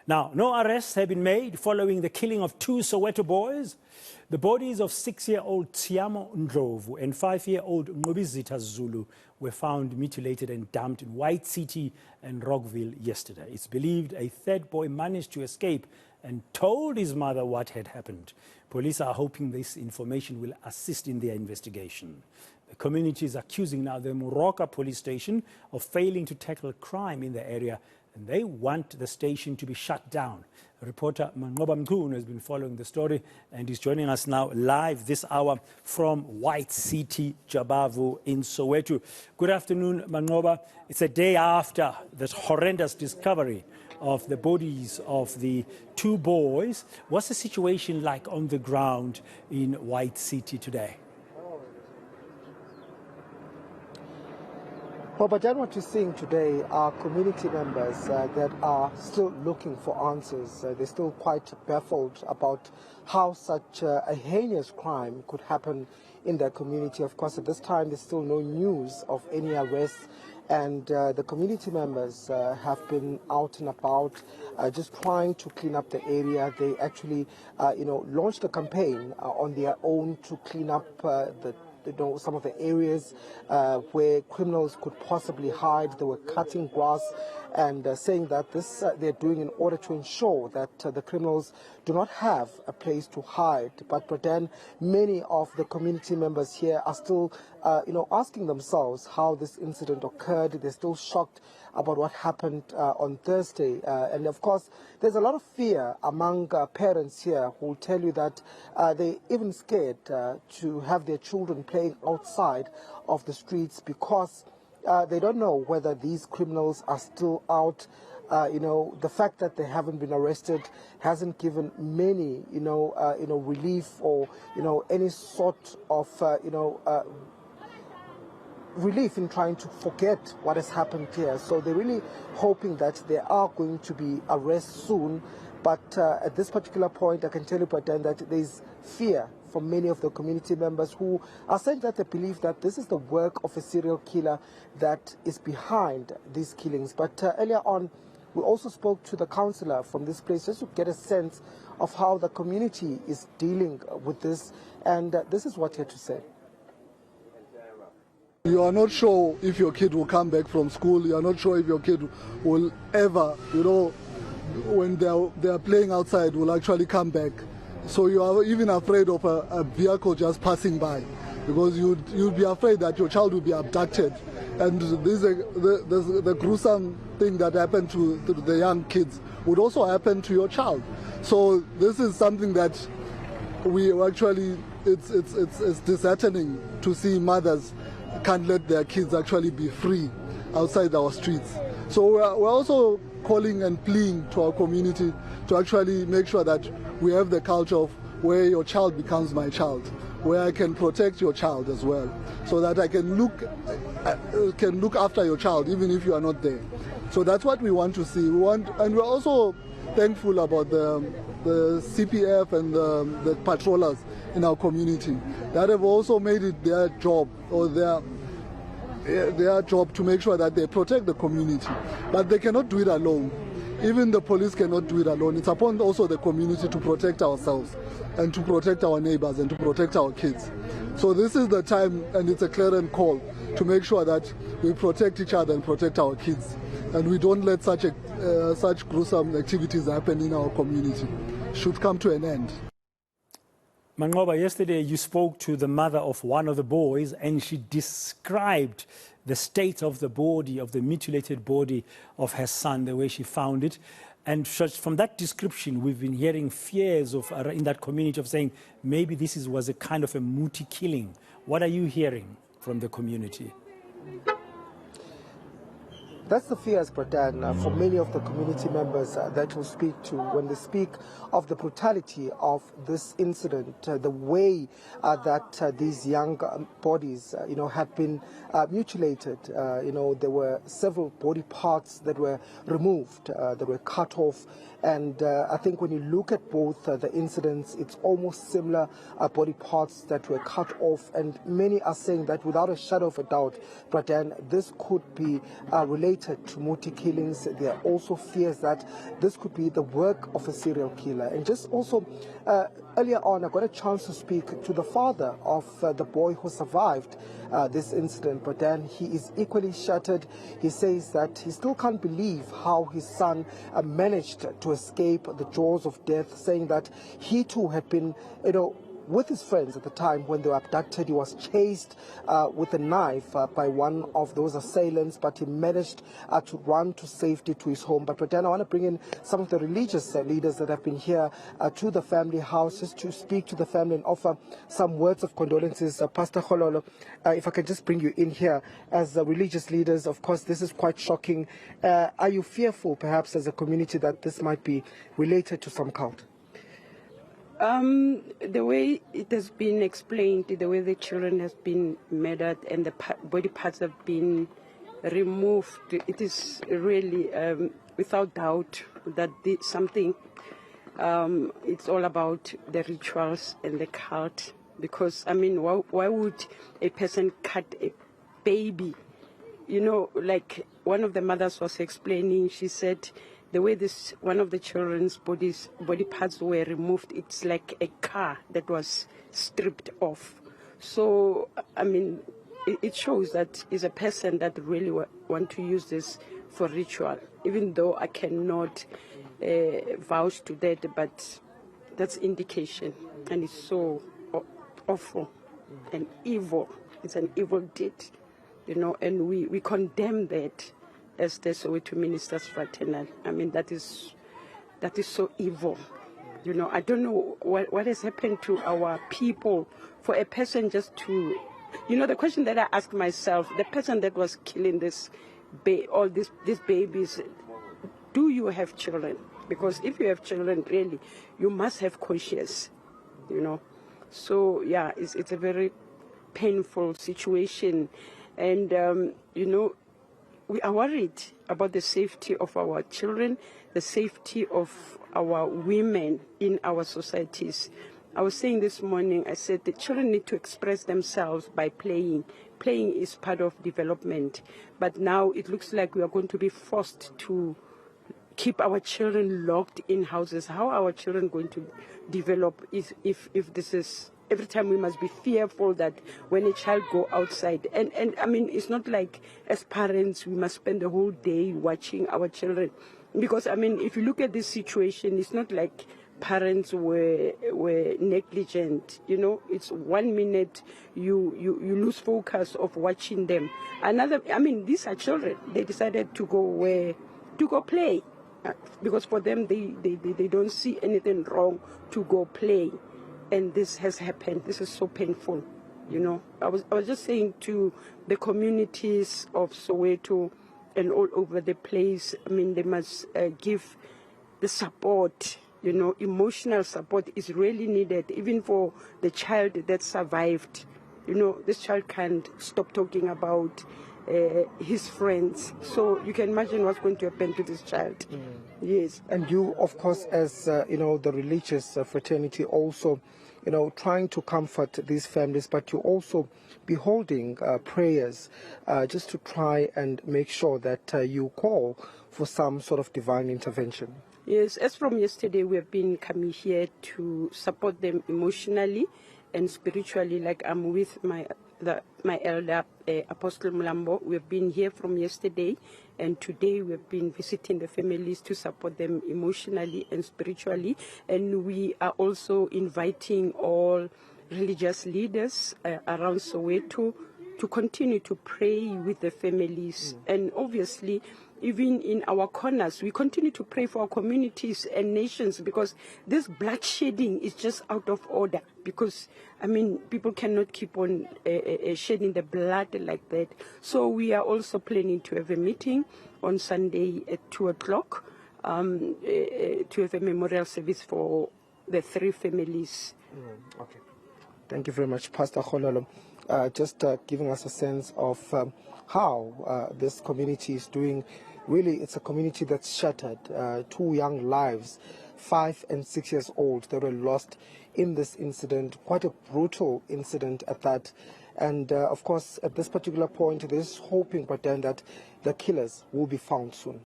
Now, no arrests have been made following the killing of 2 Soweto boys. The bodies of 6-year-old Tiamo Ndlovu and 5-year-old Ngobizita Zulu were found mutilated and dumped in White City and Rockville yesterday. It's believed a third boy managed to escape and told his mother what had happened. Police are hoping this information will assist in their investigation. The community is accusing now the Moroka Police Station of failing to tackle crime in the area, and they want the station to be shut down. Reporter Manqoba Mchunu has been following the story and is joining us now live this hour from White City, Jabavu in Soweto. Good afternoon, Manqoba. It's a day after this horrendous discovery of the bodies of the 2 boys. What's the situation like on the ground in White City today? Well, but then what you're seeing today are community members that are still looking for answers. They're still quite baffled about how such a heinous crime could happen in their community. Of course, at this time, there's still no news of any arrests. And the community members have been out and about just trying to clean up the area. They actually, launched a campaign on their own to clean up some of the areas where criminals could possibly hide. They were cutting grass and saying that this they're doing in order to ensure that the criminals do not have a place to hide. But then many of the community members here are still, asking themselves how this incident occurred. They're still shocked about what happened on Thursday. And of course, there's a lot of fear among parents here who will tell you that they're even scared to have their children playing outside of the streets because they don't know whether these criminals are still out. The fact that they haven't been arrested hasn't given many, relief or, any sort of, relief in trying to forget what has happened here. So they're really hoping that there are going to be arrests soon. But at this particular point, I can tell you, Paten, that there's fear from many of the community members who are saying that they believe that this is the work of a serial killer that is behind these killings. But earlier on, we also spoke to the councillor from this place just to get a sense of how the community is dealing with this. And this is what he had to say. You are not sure if your kid will come back from school. You are not sure if your kid will ever, when they are playing outside, will actually come back. So you are even afraid of a vehicle just passing by because you'd be afraid that your child will be abducted. And the gruesome thing that happened to the young kids would also happen to your child. So this is something that we actually, it's disheartening to see mothers can't let their kids actually be free outside our streets. So we're also calling and pleading to our community to actually make sure that we have the culture of where your child becomes my child, where I can protect your child as well, so that I can look after your child even if you are not there. So that's what we want to see. And we're also thankful about the CPF and the patrollers in our community that have also made it their job or their job to make sure that they protect the community. But they cannot do it alone. Even the police cannot do it alone. It's upon also the community to protect ourselves and to protect our neighbors and to protect our kids. So this is the time, and it's a clarion call to make sure that we protect each other and protect our kids. And we don't let such gruesome activities happen in our community. Should come to an end. Manqoba, yesterday you spoke to the mother of one of the boys and she described the state of the body, of the mutilated body of her son, the way she found it. And from that description, we've been hearing fears in that community of saying maybe this was a kind of a muti killing. What are you hearing from the community? That's the fears, Pradan, for many of the community members that you speak to when they speak of the brutality of this incident, the way that these young bodies, had been mutilated. There were several body parts that were removed, that were cut off. And I think when you look at both the incidents, it's almost similar body parts that were cut off. And many are saying that without a shadow of a doubt, Pradan, this could be related related to Muti killings. There are also fears that this could be the work of a serial killer. And just also earlier on, I got a chance to speak to the father of the boy who survived this incident, but then he is equally shattered. He says that he still can't believe how his son managed to escape the jaws of death, saying that he too had been, with his friends at the time when they were abducted. He was chased with a knife by one of those assailants, but he managed to run to safety to his home. But then I want to bring in some of the religious leaders that have been here to the family house just to speak to the family and offer some words of condolences. Pastor Khololo, if I can just bring you in here as religious leaders, of course this is quite shocking. Are you fearful perhaps as a community that this might be related to some cult? The way it has been explained, the way the children have been murdered and the body parts have been removed, it is really without doubt that something, it's all about the rituals and the cult. Because, I mean, why would a person cut a baby? Like one of the mothers was explaining, she said, the way one of the children's body parts were removed, it's like a car that was stripped off. So, I mean, it shows that it's a person that really want to use this for ritual, even though I cannot vouch to that, but that's indication. And it's so awful and evil. It's an evil deed, and we condemn that as the Soweto Ministers Fraternal. I mean, that is so evil. I don't know what has happened to our people for a person just to, the question that I ask myself, the person that was killing all these babies, do you have children? Because if you have children, really, you must have conscience, So, yeah, it's a very painful situation. And, we are worried about the safety of our children, the safety of our women in our societies. I was saying this morning, I said the children need to express themselves by playing. Playing is part of development. But now it looks like we are going to be forced to keep our children locked in houses. How are our children going to develop if this is... Every time we must be fearful that when a child go outside, and I mean, it's not like as parents we must spend the whole day watching our children, because I mean, if you look at this situation, it's not like parents were negligent. It's 1 minute you lose focus of watching them. Another, I mean, these are children. They decided to go play, because for them they don't see anything wrong to go play. And this has happened. This is so painful, I was just saying to the communities of Soweto and all over the place, I mean, they must give the support, emotional support is really needed, even for the child that survived. This child can't stop talking about his friends. So you can imagine what's going to happen to this child. Yes. And you, of course, as the religious fraternity, also, trying to comfort these families, but you also be holding prayers just to try and make sure that you call for some sort of divine intervention. Yes, as from yesterday, we have been coming here to support them emotionally and spiritually. Like I'm with my elder Apostle Mlambo. We've been here from yesterday, and today we've been visiting the families to support them emotionally and spiritually. And we are also inviting all religious leaders around Soweto to continue to pray with the families. And obviously, even in our corners, we continue to pray for our communities and nations, because this bloodshedding is just out of order. Because, I mean, people cannot keep on shedding the blood like that. So we are also planning to have a meeting on Sunday at 2 o'clock to have a memorial service for the 3 families. Okay. Thank you very much, Pastor Khololo. Just giving us a sense of how this community is doing. Really, it's a community that's shattered. 2 young lives, 5 and 6 years old, that were lost in this incident. Quite a brutal incident at that. And of course, at this particular point, there's hoping but then that the killers will be found soon.